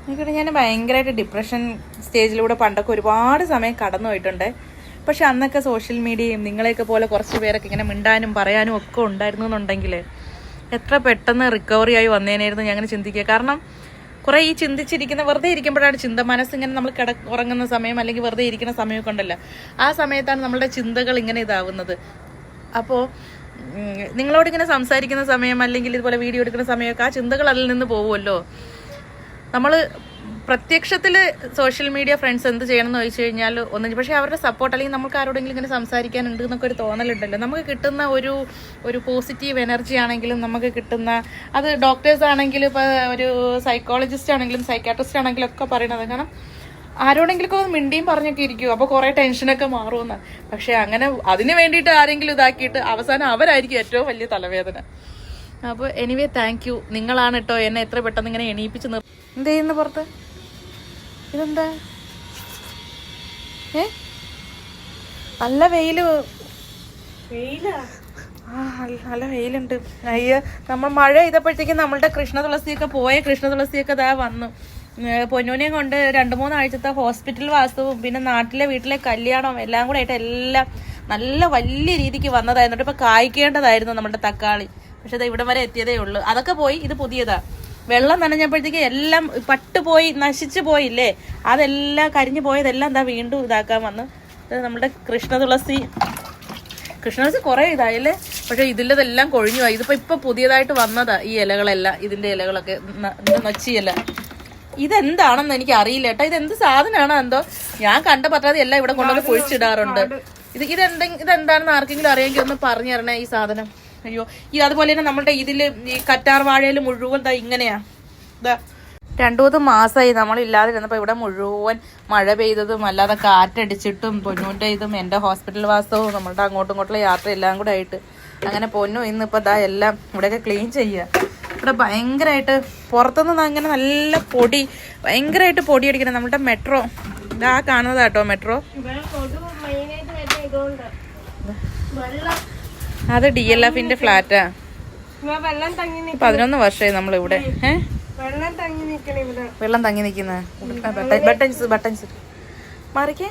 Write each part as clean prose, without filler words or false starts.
എനിക്കിടെ ഞാൻ ഭയങ്കരമായിട്ട് ഡിപ്രഷൻ സ്റ്റേജിലൂടെ പണ്ടൊക്കെ ഒരുപാട് സമയം കടന്നു പോയിട്ടുണ്ട്. പക്ഷെ അന്നൊക്കെ സോഷ്യൽ മീഡിയയും നിങ്ങളെയൊക്കെ പോലെ കുറച്ച് പേരൊക്കെ ഇങ്ങനെ മിണ്ടാനും പറയാനും ഒക്കെ ഉണ്ടായിരുന്നു എന്നുണ്ടെങ്കിൽ എത്ര പെട്ടെന്ന് റിക്കവറി ആയി വന്നേനായിരുന്നു ഞാൻ അങ്ങനെ ചിന്തിക്കുക. കാരണം കുറേ ഈ ചിന്തിച്ചിരിക്കുന്ന വെറുതെ ഇരിക്കുമ്പോഴാണ് മനസ്സിങ്ങനെ നമ്മൾ ഉറങ്ങുന്ന സമയം അല്ലെങ്കിൽ വെറുതെ ഇരിക്കുന്ന സമയമൊക്കെ ഉണ്ടല്ലോ, ആ സമയത്താണ് നമ്മളുടെ ചിന്തകൾ ഇങ്ങനെ ഇതാവുന്നത്. അപ്പോൾ നിങ്ങളോട് ഇങ്ങനെ സംസാരിക്കുന്ന സമയം അല്ലെങ്കിൽ ഇതുപോലെ വീഡിയോ എടുക്കുന്ന സമയമൊക്കെ ആ ചിന്തകൾ അതിൽ നിന്ന് പോകുമല്ലോ. നമ്മൾ പ്രത്യക്ഷത്തിൽ സോഷ്യൽ മീഡിയ ഫ്രണ്ട്സ് എന്ത് ചെയ്യണം എന്ന് ചോദിച്ചു കഴിഞ്ഞാൽ ഒന്നും, പക്ഷേ അവരുടെ സപ്പോർട്ട് അല്ലെങ്കിൽ നമുക്ക് ആരോടെങ്കിലും ഇങ്ങനെ സംസാരിക്കാനുണ്ട് എന്നൊക്കെ ഒരു തോന്നലുണ്ടല്ലോ. നമുക്ക് കിട്ടുന്ന ഒരു പോസിറ്റീവ് എനർജി ആണെങ്കിലും നമുക്ക് കിട്ടുന്ന അത് ഡോക്ടേഴ്സ് ആണെങ്കിലും ഇപ്പോൾ ഒരു സൈക്കോളജിസ്റ്റ് ആണെങ്കിലും സൈക്കാട്രിസ്റ്റ് ആണെങ്കിലും ഒക്കെ പറയണത്. കാരണം ആരോടെങ്കിലൊക്കെ ഒന്ന് മിണ്ടിയും പറഞ്ഞൊക്കെ ഇരിക്കും, അപ്പോൾ കുറേ ടെൻഷനൊക്കെ മാറുമെന്ന്. പക്ഷെ അങ്ങനെ അതിന് വേണ്ടിയിട്ട് ആരെങ്കിലും ഇതാക്കിയിട്ട് അവസാനം അവരായിരിക്കും ഏറ്റവും വലിയ തലവേദന. അപ്പോൾ എനിവേ താങ്ക് യു. നിങ്ങളാണ് കേട്ടോ എന്നെ എത്ര പെട്ടെന്ന് ഇങ്ങനെ എണീപ്പിച്ച് എന്ത് ചെയ്യുന്നു പുറത്ത്? ഇതെന്താ നല്ല നല്ല വെയിലുണ്ട്. അയ്യോ, നമ്മൾ മഴ ചെയ്തപ്പോഴത്തേക്കും നമ്മളുടെ കൃഷ്ണ തുളസിയൊക്കെ ഇതാ വന്നു. പൊന്നൂനെയും കൊണ്ട് 2-3 ആഴ്ചത്തെ ഹോസ്പിറ്റൽ വാസവും പിന്നെ നാട്ടിലെ വീട്ടിലെ കല്യാണവും എല്ലാം കൂടെ ആയിട്ട് എല്ലാം നല്ല വലിയ രീതിക്ക് വന്നതായിരുന്നു. ഇപ്പൊ കായ്ക്കേണ്ടതായിരുന്നു നമ്മുടെ തക്കാളി, പക്ഷെ അത് ഇവിടെ വരെ എത്തിയതേ ഉള്ളൂ. അതൊക്കെ പോയി, ഇത് പുതിയതാ. വെള്ളം നനഞ്ഞപ്പോഴത്തേക്ക് എല്ലാം പട്ടുപോയി, നശിച്ചു പോയില്ലേ, അതെല്ലാം കരിഞ്ഞു പോയതെല്ലാം എന്താ വീണ്ടും ഇതാക്കാൻ വന്നു. നമ്മുടെ കൃഷ്ണ തുളസി കുറെ ഇതായല്ലേ, പക്ഷെ ഇതിൻ്റെതെല്ലാം കൊഴിഞ്ഞു പോയി. ഇപ്പൊ പുതിയതായിട്ട് വന്നതാ ഈ ഇലകളെല്ലാം, ഇതിന്റെ ഇലകളൊക്കെ നൊച്ചിയല്ല. ഇതെന്താണെന്ന് എനിക്ക് അറിയില്ല കേട്ടോ. ഇതെന്ത് സാധനമാണോ എന്തോ, ഞാൻ കണ്ട പറ്റാതെ എല്ലാം ഇവിടെ കൊണ്ടുവന്ന് കുഴിച്ചിടാറുണ്ട്. ഇതെന്താണെന്ന് ആർക്കെങ്കിലും അറിയെങ്കിൽ ഒന്ന് പറഞ്ഞു തരണേ ഈ സാധനം. അയ്യോ, അതുപോലെ തന്നെ നമ്മളുടെ ഇതില് ഈ കറ്റാർ വാഴയിൽ മുഴുവൻ ഇങ്ങനെയാ. 2-3 മാസമായി നമ്മളില്ലാതിരുന്നപ്പോൾ ഇവിടെ മുഴുവൻ മഴ പെയ്തതും അല്ലാതെ കാറ്റടിച്ചിട്ടും പൊന്നൂൻ്റെ ഇതും എൻ്റെ ഹോസ്പിറ്റൽ വാസവും നമ്മളുടെ അങ്ങോട്ടും ഇങ്ങോട്ടുള്ള യാത്ര എല്ലാം കൂടെ ആയിട്ട് അങ്ങനെ പൊന്നു ഇന്നിപ്പോൾ എല്ലാം ഇവിടെയൊക്കെ ക്ലീൻ ചെയ്യുക. ഇവിടെ ഭയങ്കരമായിട്ട് പുറത്തുനിന്ന് അങ്ങനെ നല്ല പൊടി, ഭയങ്കരമായിട്ട് പൊടി അടിക്കണം. നമ്മുടെ മെട്രോ ഇതാ കാണുന്നതാ കേട്ടോ, മെട്രോ. അത് DLFിന്റെ ഫ്ലാറ്റാ. 11 വർഷമായി നമ്മളിവിടെ. വെള്ളം തങ്ങി നിൽക്കുന്ന ബട്ടൺസ് മാറിക്കേ.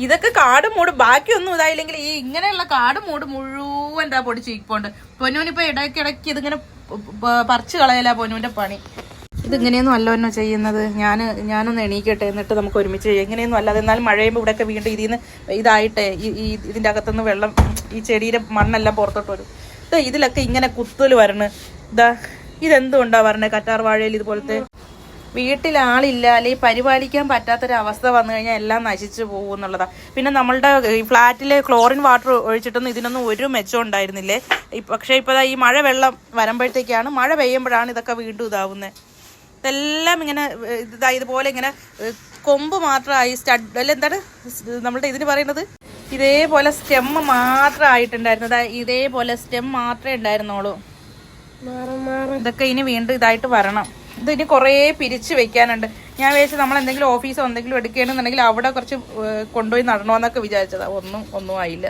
ഇതൊക്കെ കാട് മൂട്, ബാക്കിയൊന്നും ഇതായില്ലെങ്കിൽ ഈ ഇങ്ങനെയുള്ള കാട് മൂട് മുഴുവൻ എന്താ പൊടി ചീപ്പോണ്ട്. പൊന്നൂനിപ്പോ ഇടയ്ക്കിടയ്ക്ക് ഇതിങ്ങനെ പറിച്ചു കളയല പൊന്നൂന്റെ പണി. ഇതിങ്ങനെയൊന്നും അല്ലോ ചെയ്യുന്നത്. ഞാനൊന്ന് എണീക്കട്ടെ, എന്നിട്ട് നമുക്ക് ഒരുമിച്ച് ചെയ്യാം. ഇങ്ങനെയൊന്നും അല്ലാതെ എന്നാലും മഴ പെയ്യുമ്പോൾ ഇവിടെയൊക്കെ വീണ്ടും ഇതിന്ന് ഇതായിട്ടെ ഇതിന്റെ അകത്തുനിന്ന് വെള്ളം ഈ ചെടിയുടെ മണ്ണെല്ലാം പുറത്തോട്ട് വരും. ഇതിലൊക്കെ ഇങ്ങനെ കുത്തൽ വരണം. ഇതെന്തുകൊണ്ടാ പറഞ്ഞത്? കറ്റാർ വാഴയിൽ ഇതുപോലത്തെ വീട്ടിൽ ആളില്ല അല്ലെങ്കിൽ പരിപാലിക്കാൻ പറ്റാത്തൊരവസ്ഥ വന്നു കഴിഞ്ഞാൽ എല്ലാം നശിച്ചു പോകും എന്നുള്ളതാ. പിന്നെ നമ്മളുടെ ഫ്ലാറ്റിലെ ക്ലോറിൻ വാട്ടർ ഒഴിച്ചിട്ടൊന്നും ഇതിനൊന്നും ഒരു മെച്ചം ഉണ്ടായിരുന്നില്ലേ. പക്ഷെ ഇപ്പൊ ഈ മഴ വെള്ളം വരുമ്പോഴത്തേക്കാണ്, മഴ പെയ്യുമ്പോഴാണ് ഇതൊക്കെ വീണ്ടും ഇതാവുന്നത്. ഇതെല്ലാം ഇങ്ങനെ ഇതുപോലെ ഇങ്ങനെ കൊമ്പ് മാത്രമായി അല്ല എന്താണ് നമ്മളുടെ ഇതിന് പറയുന്നത്, ഇതേപോലെ സ്റ്റെം മാത്രം ആയിട്ടുണ്ടായിരുന്നത്. ഇതേപോലെ സ്റ്റെം മാത്രമേ ഉണ്ടായിരുന്നുള്ളൂ. ഇതൊക്കെ ഇനി വീണ്ടും ഇതായിട്ട് വരണം. ഇതിന് കുറേ പിരിച്ച് വെക്കാനുണ്ട്. ഞാൻ വിചാരിച്ചത് നമ്മൾ എന്തെങ്കിലും ഓഫീസോ എന്തെങ്കിലും എടുക്കുകയാണെന്നുണ്ടെങ്കിൽ അവിടെ കുറച്ച് കൊണ്ടുപോയി നടണമെന്നൊക്കെ വിചാരിച്ചതാ. ഒന്നും ആയില്ല.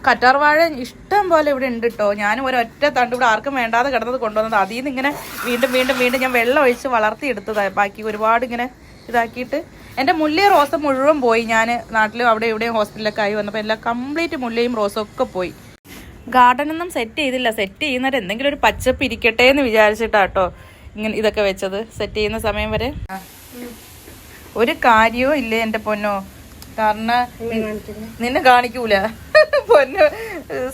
കറ്റാർ വാഴ ഇഷ്ടം പോലെ ഇവിടെ ഉണ്ട് കേട്ടോ. ഞാനും ഒരൊറ്റ തണ്ട് ഇവിടെ ആർക്കും വേണ്ടാതെ കിടന്നത് കൊണ്ടുവന്നത്. അതിൽ നിന്ന് ഇങ്ങനെ വീണ്ടും ഞാൻ വെള്ളം ഒഴിച്ച് വളർത്തിയെടുത്തതാണ്. ബാക്കി ഒരുപാട് ഇങ്ങനെ ഇതാക്കിയിട്ട് എൻ്റെ മുല്ലയും റോസും മുഴുവൻ പോയി. ഞാൻ നാട്ടിലും അവിടെ ഇവിടെയും ഹോസ്പിറ്റലൊക്കെ ആയി വന്നപ്പോൾ എല്ലാം കംപ്ലീറ്റ് മുല്ലയും റോസും ഒക്കെ പോയി. ഗാർഡനൊന്നും സെറ്റ് ചെയ്തില്ല. സെറ്റ് ചെയ്യുന്നവർ എന്തെങ്കിലും ഒരു പച്ചപ്പ് ഇരിക്കട്ടെ എന്ന് വിചാരിച്ചിട്ടാട്ടോ ഇങ്ങനെ ഇതൊക്കെ വെച്ചത്. സെറ്റ് ചെയ്യുന്ന സമയം വരെ ഒരു കാര്യവും ഇല്ലേ എൻ്റെ പൊന്നോ. കാരണം നിന്നെ കാണിക്കൂല, പൊന്നു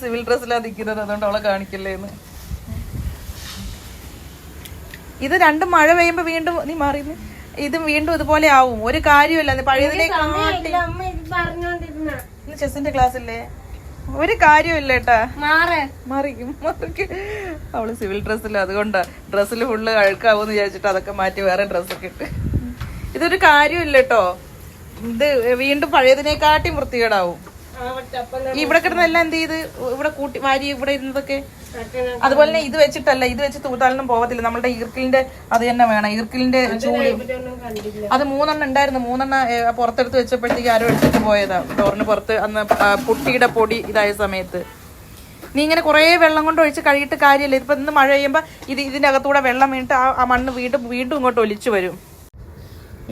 സിവിൽ ഡ്രസ്സിലാ നിൽക്കുന്നത്, അതുകൊണ്ട് അവളെ കാണിക്കല്ലേന്ന്. ഇത് രണ്ടും മഴ പെയ്യുമ്പോ വീണ്ടും നീ മാറിന്ന് ഇത് വീണ്ടും ഇതുപോലെ ആവും. ഒരു കാര്യമില്ല. പഴയതിനെ കാട്ടി ചെസ്സിന്റെ ക്ലാസ് ഇല്ലേ, ഒരു കാര്യമില്ല കേട്ടാ. മാറിക്കും. അവള് സിവിൽ ഡ്രസ്സില്ല, അതുകൊണ്ടാ ഡ്രസ്സിൽ ഫുള്ള് അഴുക്കാവൂന്ന് വിചാരിച്ചിട്ട് അതൊക്കെ മാറ്റി വേറെ ഡ്രസ്സൊക്കെ ഇട്ട്. ഇതൊരു കാര്യമില്ല കേട്ടോ. ഇത് വീണ്ടും പഴയതിനെക്കാട്ടി വൃത്തികേടാവും. ഇവിടെ കിടന്നെല്ലാം എന്ത് ചെയ്ത് ഇവിടെ കൂട്ടി വാരി ഇവിടെ ഇരുന്നതൊക്കെ. അതുപോലെ തന്നെ ഇത് വെച്ചിട്ടല്ല, ഇത് വെച്ച് തൂത്താലൊന്നും പോകത്തില്ല. നമ്മളുടെ ഈർക്കിലിന്റെ അത് തന്നെ വേണം. ഈർക്കിലിന്റെ ചൂട് അത് 3 ഉണ്ടായിരുന്നു. 3 പുറത്തെടുത്ത് വെച്ചപ്പോഴത്തേക്ക് ആരോ എടുത്തിട്ട് പോയതാ ഡോറിന് പുറത്ത്. അന്ന് പുട്ടിയുടെ പൊടി ഇതായ സമയത്ത് നീ ഇങ്ങനെ കുറേ വെള്ളം കൊണ്ട് ഒഴിച്ച് കഴുകിയിട്ട് കാര്യമില്ല. ഇതിപ്പോൾ ഇന്ന് മഴ പെയ്യുമ്പോൾ ഇതിൻ്റെ അകത്തൂടെ വെള്ളം വീണിട്ട് ആ മണ്ണ് വീണ്ടും ഇങ്ങോട്ട് ഒലിച്ചു വരും.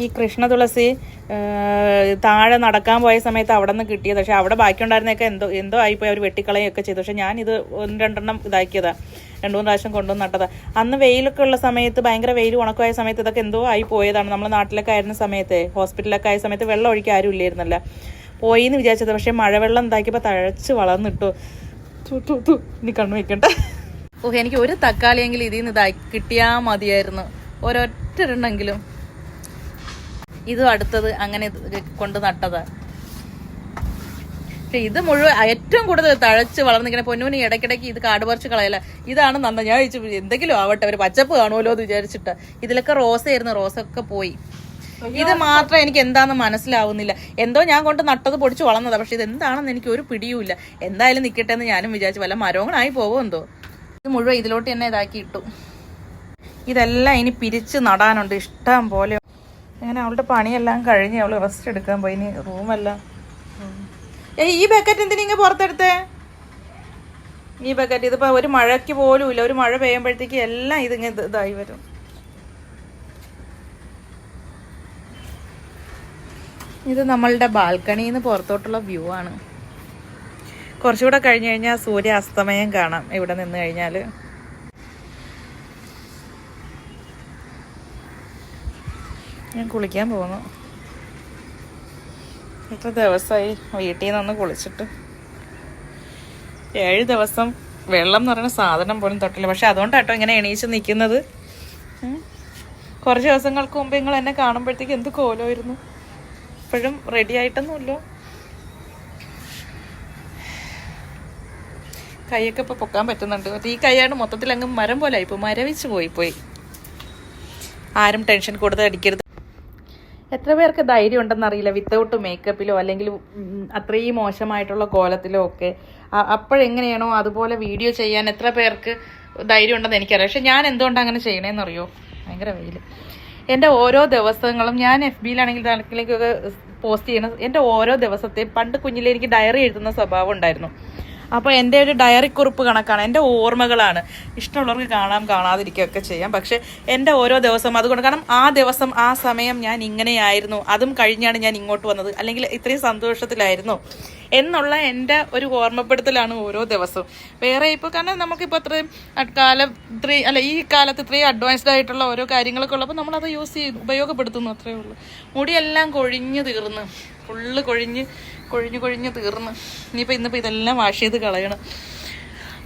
ഈ കൃഷ്ണ തുളസി താഴെ നടക്കാൻ പോയ സമയത്ത് അവിടെ നിന്ന് കിട്ടിയത്. പക്ഷെ അവിടെ ബാക്കിയുണ്ടായിരുന്നൊക്കെ എന്തോ ആയിപ്പോയി, അവർ വെട്ടിക്കളയൊക്കെ ചെയ്തു. പക്ഷെ ഞാനിത് 1-2 ഇതാക്കിയതാ, 2-3 പ്രാവശ്യം കൊണ്ടുവന്ന് നട്ടതാ. അന്ന് വെയിലൊക്കെ ഉള്ള സമയത്ത്, ഭയങ്കര വെയിൽ ഉണക്കമായ സമയത്ത് ഇതൊക്കെ എന്തോ ആയി പോയതാണ്. നമ്മൾ നാട്ടിലൊക്കെ ആയിരുന്ന സമയത്ത്, ഹോസ്പിറ്റലൊക്കെ ആയ സമയത്ത് വെള്ളം ഒഴിക്കാൻ ആരും ഇല്ലായിരുന്നല്ല, പോയി എന്ന് വിചാരിച്ചത്. പക്ഷെ മഴവെള്ളം എന്താക്കിയപ്പോൾ തഴച്ച് വളർന്നിട്ടു. ഇനി കണ്ണു വെക്കണ്ട. എനിക്ക് ഒരു തക്കാളിയെങ്കിലും ഇതിൽ നിന്ന് കിട്ടിയാൽ മതിയായിരുന്നു, ഒരൊറ്റെണ്ണെങ്കിലും. ഇതും അടുത്തത് അങ്ങനെ കൊണ്ട് നട്ടതാ. പക്ഷെ ഇത് മുഴുവൻ ഏറ്റവും കൂടുതൽ തഴച്ച് വളർന്നിങ്ങനെ പൊന്നൂന് ഇടയ്ക്കിടയ്ക്ക് ഇത് കാട് പറിച്ച് കളയല. ഇതാണ് നന്ന. ഞാൻ ചോദിച്ചു എന്തെങ്കിലും ആവട്ടെ, ഒരു പച്ചപ്പ് കാണുമല്ലോ എന്ന് വിചാരിച്ചിട്ട്. ഇതിലൊക്കെ റോസയായിരുന്നു, റോസൊക്കെ പോയി. ഇത് മാത്രം എനിക്ക് എന്താണെന്ന് മനസ്സിലാവുന്നില്ല. എന്തോ ഞാൻ കൊണ്ട് നട്ടത് പൊടിച്ച് വളർന്നതാ, പക്ഷെ ഇത് എന്താണെന്ന് എനിക്ക് ഒരു പിടിയുമില്ല. എന്തായാലും നിൽക്കട്ടെ എന്ന് ഞാനും വിചാരിച്ചു. വല്ല മരങ്ങളായി പോകുമോ എന്തോ. ഇത് മുഴുവൻ ഇതിലോട്ട് തന്നെ ഇതാക്കി ഇട്ടു. ഇതെല്ലാം ഇനി പിരിച്ച് നടാനുണ്ട് ഇഷ്ടം പോലെ. അങ്ങനെ അവളുടെ പണിയെല്ലാം കഴിഞ്ഞ് അവൾ റെസ്റ്റ് എടുക്കാൻ പോയി. ഇനി റൂമെല്ലാം. ഈ ബക്കറ്റ് എന്തിനാ പുറത്തെടുത്തേ? ഈ ബക്കറ്റ് ഇതിപ്പോ ഒരു മഴയ്ക്ക് പോലും ഇല്ല. ഒരു മഴ പെയ്യുമ്പോഴത്തേക്ക് എല്ലാം ഇതിങ്ങനെ ഇതായി വരും. ഇത് നമ്മളുടെ ബാൽക്കണിയിൽ നിന്ന് പുറത്തോട്ടുള്ള വ്യൂ ആണ്. കുറച്ചുകൂടെ കഴിഞ്ഞ് കഴിഞ്ഞാൽ സൂര്യാസ്തമയം കാണാം ഇവിടെ നിന്ന് കഴിഞ്ഞാൽ. ഞാൻ കുളിക്കാൻ പോകുന്നു. എത്ര ദിവസമായി വീട്ടിൽ നിന്നൊന്ന് കുളിച്ചിട്ട്. 7 ദിവസം വെള്ളം എന്ന് പറയുന്ന സാധനം പോലും തൊട്ടില്ല. പക്ഷെ അതുകൊണ്ടാട്ടോ ഇങ്ങനെ എണീച്ച് നിൽക്കുന്നത്. കുറച്ച് ദിവസങ്ങൾക്ക് മുമ്പ് നിങ്ങൾ എന്നെ കാണുമ്പോഴത്തേക്ക് എന്ത് കോലമായിരുന്നു. ഇപ്പോഴും റെഡി ആയിട്ടൊന്നുമില്ല. കൈയൊക്കെ ഇപ്പോൾ പൊക്കാൻ പറ്റുന്നുണ്ട്. ഈ കൈയാണ് മൊത്തത്തിൽ അങ്ങ് മരം പോലെ ആയിപ്പോയി, മരവിച്ച് പോയി. ആരും ടെൻഷൻ കൂടുതൽ അടിക്കരുത്. എത്ര പേർക്ക് ധൈര്യം ഉണ്ടെന്നറിയില്ല വിത്തൗട്ട് മേക്കപ്പിലോ അല്ലെങ്കിൽ അത്രയും മോശമായിട്ടുള്ള കോലത്തിലോ ഒക്കെ. അപ്പോഴെങ്ങനെയാണോ അതുപോലെ വീഡിയോ ചെയ്യാൻ എത്ര പേർക്ക് ധൈര്യം ഉണ്ടെന്ന് എനിക്കറിയാം. പക്ഷെ ഞാൻ എന്തുകൊണ്ടാണ് അങ്ങനെ ചെയ്യണേന്നറിയോ? ഭയങ്കര വെയിൽ. എൻ്റെ ഓരോ ദിവസങ്ങളും ഞാൻ FBയിലാണെങ്കിൽ തലക്കിലേക്കൊക്കെ പോസ്റ്റ് ചെയ്യണം. എൻ്റെ ഓരോ ദിവസത്തെയും, പണ്ട് കുഞ്ഞിലെ എനിക്ക് ഡയറി എഴുതുന്ന സ്വഭാവം ഉണ്ടായിരുന്നു. അപ്പോൾ എൻ്റെ ഒരു ഡയറി കുറിപ്പ് കണക്കാണ്, എൻ്റെ ഓർമ്മകളാണ്. ഇഷ്ടമുള്ളവർക്ക് കാണാം, കാണാതിരിക്കുകയൊക്കെ ചെയ്യാം. പക്ഷേ എൻ്റെ ഓരോ ദിവസം അതുകൊണ്ട്, കാരണം ആ ദിവസം ആ സമയം ഞാൻ ഇങ്ങനെയായിരുന്നു, അതും കഴിഞ്ഞാണ് ഞാൻ ഇങ്ങോട്ട് വന്നത്, അല്ലെങ്കിൽ ഇത്രയും സന്തോഷത്തിലായിരുന്നു എന്നുള്ള എൻ്റെ ഒരു ഓർമ്മപ്പെടുത്തലാണ് ഓരോ ദിവസവും. വേറെ ഇപ്പോൾ കാരണം നമുക്കിപ്പോൾ ഇത്രയും ഈ കാലത്ത് ഇത്രയും അഡ്വാൻസ്ഡ് ആയിട്ടുള്ള ഓരോ കാര്യങ്ങളൊക്കെ ഉള്ളപ്പോൾ നമ്മളത് യൂസ് ചെയ്ത് ഉപയോഗപ്പെടുത്തുന്നു, അത്രയേ ഉള്ളൂ. മുടിയെല്ലാം കൊഴിഞ്ഞ് തീർന്ന്, ഫുള്ള് കൊഴിഞ്ഞ് തീർന്ന്. ഇന്നിപ്പോൾ ഇതെല്ലാം വാഷ് ചെയ്ത് കളയണം.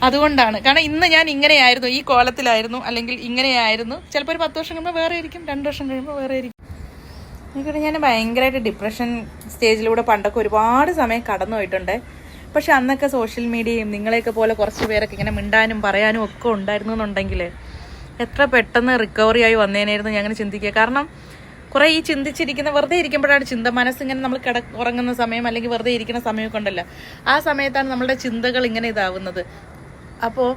അതുകൊണ്ടാണ്. കാരണം ഇന്ന് ഞാൻ ഇങ്ങനെയായിരുന്നു, ഈ കോലത്തിലായിരുന്നു, അല്ലെങ്കിൽ ഇങ്ങനെയായിരുന്നു. ചിലപ്പോൾ ഒരു 10 വർഷം കഴിയുമ്പോൾ വേറെ ആയിരിക്കും, 2 വർഷം കഴിയുമ്പോൾ വേറെ ആയിരിക്കും. എനിക്കിവിടെ ഞാൻ ഭയങ്കരമായിട്ട് ഡിപ്രഷൻ സ്റ്റേജിലൂടെ പണ്ടൊക്കെ ഒരുപാട് സമയം കടന്നു പോയിട്ടുണ്ട്. പക്ഷെ അന്നൊക്കെ സോഷ്യൽ മീഡിയയും നിങ്ങളെയൊക്കെ പോലെ കുറച്ച് പേരൊക്കെ ഇങ്ങനെ മിണ്ടാനും പറയാനും ഒക്കെ ഉണ്ടായിരുന്നു എന്നുണ്ടെങ്കിൽ എത്ര പെട്ടെന്ന് റിക്കവറി ആയി വന്നേനായിരുന്നു ഞാൻ അങ്ങനെ ചിന്തിക്കുക. കാരണം കുറേ ഈ ചിന്തിച്ചിരിക്കുന്ന, വെറുതെ ഇരിക്കുമ്പോഴാണ് മനസ്സിങ്ങനെ നമ്മൾ ഉറങ്ങുന്ന സമയം അല്ലെങ്കിൽ വെറുതെ ഇരിക്കുന്ന സമയമൊക്കെ ഉണ്ടല്ലോ, ആ സമയത്താണ് നമ്മളുടെ ചിന്തകൾ ഇങ്ങനെ ഇതാവുന്നത്. അപ്പോൾ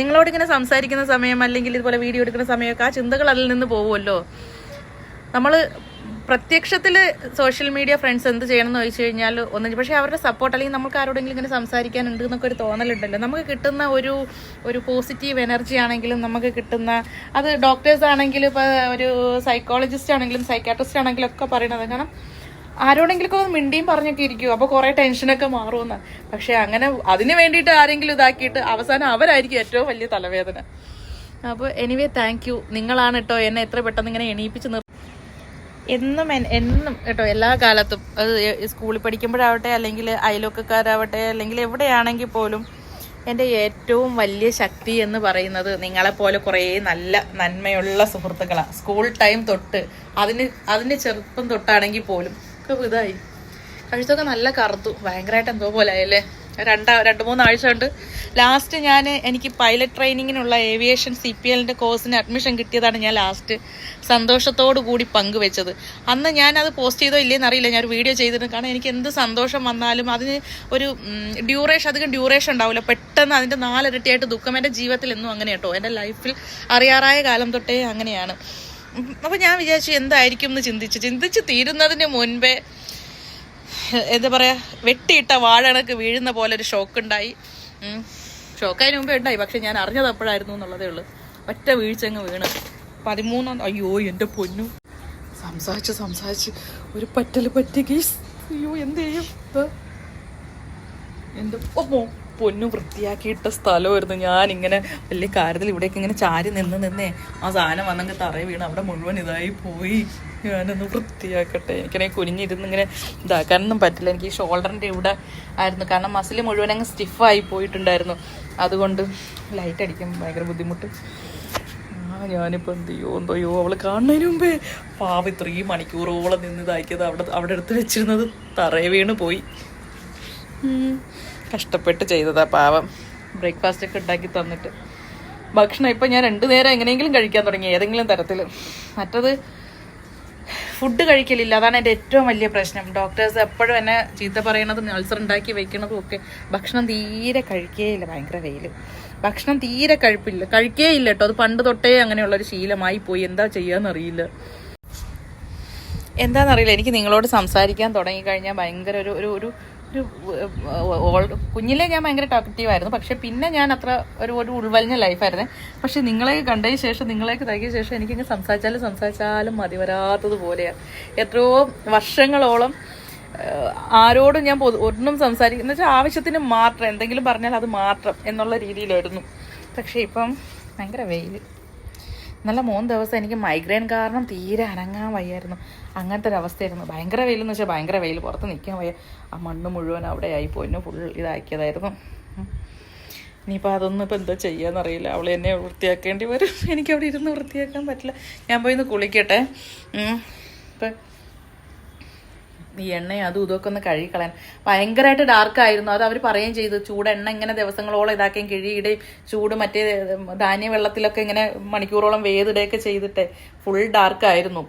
നിങ്ങളോടിങ്ങനെ സംസാരിക്കുന്ന സമയം അല്ലെങ്കിൽ ഇതുപോലെ വീഡിയോ എടുക്കുന്ന സമയമൊക്കെ ആ ചിന്തകൾ അതിൽ നിന്ന് പോകുമല്ലോ. നമ്മൾ പ്രത്യക്ഷത്തിൽ സോഷ്യൽ മീഡിയ ഫ്രണ്ട്സ് എന്ത് ചെയ്യണം എന്ന് ചോദിച്ചു കഴിഞ്ഞാൽ ഒന്നും, പക്ഷേ അവരുടെ സപ്പോർട്ട് അല്ലെങ്കിൽ നമുക്ക് ആരോടെങ്കിലും ഇങ്ങനെ സംസാരിക്കാനുണ്ട് എന്നൊക്കെ ഒരു തോന്നലുണ്ടല്ലോ. നമുക്ക് കിട്ടുന്ന ഒരു പോസിറ്റീവ് എനർജി ആണെങ്കിലും നമുക്ക് കിട്ടുന്ന, അത് ഡോക്ടേഴ്സ് ആണെങ്കിലും ഇപ്പോൾ ഒരു സൈക്കോളജിസ്റ്റ് ആണെങ്കിലും സൈക്കാട്രിസ്റ്റ് ആണെങ്കിലും ഒക്കെ പറയണത്. കാരണം ആരോടെങ്കിലൊക്കെ ഒന്ന് മിണ്ടിയും പറഞ്ഞൊക്കെ ഇരിക്കും, അപ്പോൾ കുറേ ടെൻഷനൊക്കെ മാറുമെന്ന്. പക്ഷെ അങ്ങനെ അതിന് വേണ്ടിയിട്ട് ആരെങ്കിലും ഇതാക്കിയിട്ട് അവസാനം അവരായിരിക്കും ഏറ്റവും വലിയ തലവേദന. അപ്പോൾ എനിവേ താങ്ക് യു. നിങ്ങളാണ് കേട്ടോ എന്നെ എത്ര പെട്ടെന്ന് ഇങ്ങനെ എണീപ്പിച്ച് എന്നും കേട്ടോ, എല്ലാ കാലത്തും, അത് സ്കൂളിൽ പഠിക്കുമ്പോഴാവട്ടെ അല്ലെങ്കിൽ അയൽവക്കക്കാരാവട്ടെ അല്ലെങ്കിൽ എവിടെയാണെങ്കിൽ പോലും എൻ്റെ ഏറ്റവും വലിയ ശക്തി എന്ന് പറയുന്നത് നിങ്ങളെപ്പോലെ കുറേ നല്ല നന്മയുള്ള സുഹൃത്തുക്കളാണ്. സ്കൂൾ ടൈം തൊട്ട് അതിന് ചെറുപ്പം തൊട്ടാണെങ്കിൽ പോലും ഒക്കെ ഇതായി കഴുത്തൊക്കെ നല്ല കറുത്തു, ഭയങ്കരമായിട്ട് എന്തോ പോലെ ആയല്ലേ. 2-3 ആഴ്ച കൊണ്ട് ലാസ്റ്റ് എനിക്ക് പൈലറ്റ് ട്രെയിനിങ്ങിനുള്ള ഏവിയേഷൻ CPLൻ്റെ കോഴ്സിന് അഡ്മിഷൻ കിട്ടിയതാണ് ഞാൻ ലാസ്റ്റ് സന്തോഷത്തോടു കൂടി പങ്കുവെച്ചത്. അന്ന് ഞാനത് പോസ്റ്റ് ചെയ്തോ ഇല്ലേന്ന് അറിയില്ല, ഞാനൊരു വീഡിയോ ചെയ്തിരുന്നു. കാരണം എനിക്ക് എന്ത് സന്തോഷം വന്നാലും അതിന് ഒരു അധികം ഡ്യൂറേഷൻ ഉണ്ടാവില്ല, പെട്ടെന്ന് അതിൻ്റെ 4 ഇരട്ടിയായിട്ട് ദുഃഖം. എൻ്റെ ജീവിതത്തിൽ എന്നും അങ്ങനെ കേട്ടോ, എൻ്റെ ലൈഫിൽ അറിയാറായ കാലം തൊട്ടേ അങ്ങനെയാണ്. അപ്പോൾ ഞാൻ വിചാരിച്ചു എന്തായിരിക്കും എന്ന് ചിന്തിച്ച് തീരുന്നതിന് മുൻപേ എന്താ പറയുക, വെട്ടിയിട്ട വാഴകണക്ക് വീഴുന്ന പോലെ ഒരു ഷോക്ക് ഉണ്ടായി. ഷോക്കതിന് മുമ്പേ ഉണ്ടായി, പക്ഷെ ഞാൻ അറിഞ്ഞത് അപ്പോഴായിരുന്നു എന്നുള്ളതേ ഉള്ളൂ. ഒറ്റ വീഴ്ച അങ്ങ് വീണ് 13. അയ്യോ എൻ്റെ പൊന്നു, സംസാരിച്ച് ഒരു പറ്റല് പറ്റി ഗീസ്. അയ്യോ എന്ത് ചെയ്യും? എൻ്റെ പൊന്നു വൃത്തിയാക്കിയിട്ട സ്ഥലമായിരുന്നു. ഞാനിങ്ങനെ വലിയ കാര്യത്തിൽ ഇവിടേക്ക് ഇങ്ങനെ ചാരി നിന്നേ ആ സാധനം വന്നെങ്കിൽ തറയിൽ വീണ് അവിടെ മുഴുവൻ ഇതായി പോയി. ഞാനൊന്ന് വൃത്തിയാക്കട്ടെ. എനിക്കാണെങ്കിൽ കുനിഞ്ഞിരുന്ന് ഇങ്ങനെ ഇതാക്കാനൊന്നും പറ്റില്ല. എനിക്ക് ഈ ഷോൾഡറിൻ്റെ ഇവിടെ ആയിരുന്നു, കാരണം മസിൽ മുഴുവൻ അങ്ങ് സ്റ്റിഫായി പോയിട്ടുണ്ടായിരുന്നു. അതുകൊണ്ട് ലൈറ്റ് അടിക്കാൻ ഭയങ്കര ബുദ്ധിമുട്ട്. ഞാനിപ്പോൾ എന്ത് ചെയ്യോ എന്തോയോ അവൾ കാണുന്നതിന് മുമ്പേ പാവ 3 മണിക്കൂറോളം നിന്ന് ഇതാക്കിയത് അവിടെ എടുത്ത് വെച്ചിരുന്നത് തറയിൽ വീണ് പോയി. കഷ്ടപ്പെട്ട് ചെയ്തതാ പാവം. ബ്രേക്ക്ഫാസ്റ്റ് ഒക്കെ ഉണ്ടാക്കി തന്നിട്ട് ഭക്ഷണം ഇപ്പം ഞാൻ 2 നേരം എങ്ങനെയെങ്കിലും കഴിക്കാൻ തുടങ്ങി, ഏതെങ്കിലും തരത്തിൽ. മറ്റത് ഫുഡ് കഴിക്കലില്ല, അതാണ് എൻ്റെ ഏറ്റവും വലിയ പ്രശ്നം. ഡോക്ടേഴ്സ് എപ്പോഴും എന്നെ ചീത്ത പറയണതും അൾസർ ഉണ്ടാക്കി വെക്കണതും ഒക്കെ. ഭക്ഷണം തീരെ കഴിക്കേയില്ല, ഭയങ്കര വെയിൽ. ഭക്ഷണം തീരെ കഴിക്കില്ല കേട്ടോ. അത് പണ്ട് തൊട്ടേ അങ്ങനെയുള്ളൊരു ശീലമായി പോയി. എന്താണെന്നറിയില്ല. എനിക്ക് നിങ്ങളോട് സംസാരിക്കാൻ തുടങ്ങിക്കഴിഞ്ഞാൽ ഭയങ്കര ഒരു കുഞ്ഞിലെ ഞാൻ ഭയങ്കര ടോക്കറ്റീവായിരുന്നു. പക്ഷെ പിന്നെ ഞാൻ അത്ര ഒരു ഉൾവലിഞ്ഞ ലൈഫായിരുന്നു. പക്ഷെ നിങ്ങളെ കണ്ടതിന് ശേഷം, നിങ്ങളെയൊക്കെ തകിയ ശേഷം എനിക്കിങ്ങനെ സംസാരിച്ചാലും മതി വരാത്തതുപോലെയാണ്. എത്രയോ വർഷങ്ങളോളം ആരോടും ഞാൻ ഒന്നും സംസാരിക്കും എന്ന് വെച്ചാൽ ആവശ്യത്തിന് മാത്രം, എന്തെങ്കിലും പറഞ്ഞാൽ അത് മാത്രം എന്നുള്ള രീതിയിലായിരുന്നു. പക്ഷേ ഇപ്പം ഭയങ്കര വെയിൽ. നല്ല 3 ദിവസം എനിക്ക് മൈഗ്രെയിൻ കാരണം തീരെ അനങ്ങാൻ വയ്യായിരുന്നു. അങ്ങനത്തെ ഒരു അവസ്ഥയായിരുന്നു. ഭയങ്കര വെയിലെന്ന് വെച്ചാൽ ഭയങ്കര വെയിൽ, പുറത്ത് നിൽക്കാൻ വയ്യ. ആ മണ്ണ് മുഴുവൻ അവിടെ ആയിപ്പോയി, എന്നെ ഫുൾ ഇതാക്കിയതായിരുന്നു. ഇനിയിപ്പോൾ അതൊന്നും ഇപ്പോൾ എന്താ ചെയ്യാന്നറിയില്ല. അവൾ എന്നെ വൃത്തിയാക്കേണ്ടി വരും. എനിക്കവിടെ ഇരുന്ന് വൃത്തിയാക്കാൻ പറ്റില്ല. ഞാൻ പോയി ഒന്ന് കുളിക്കട്ടെ. ഇപ്പം ഈ എണ്ണയും അതും ഇതൊക്കെ ഒന്ന് കഴുകിക്കളയാൻ. ഭയങ്കരമായിട്ട് ഡാർക്കായിരുന്നു. അത് അവർ പറയുകയും ചെയ്തു, ചൂടെണ്ണ ഇങ്ങനെ ദിവസങ്ങളോളം ഇതാക്കുകയും കിഴിയിടുകയും ചൂട് മറ്റേ ധാന്യ വെള്ളത്തിലൊക്കെ ഇങ്ങനെ മണിക്കൂറോളം വേദിടുകയൊക്കെ ചെയ്തിട്ട് ഫുൾ ഡാർക്കായിരുന്നു.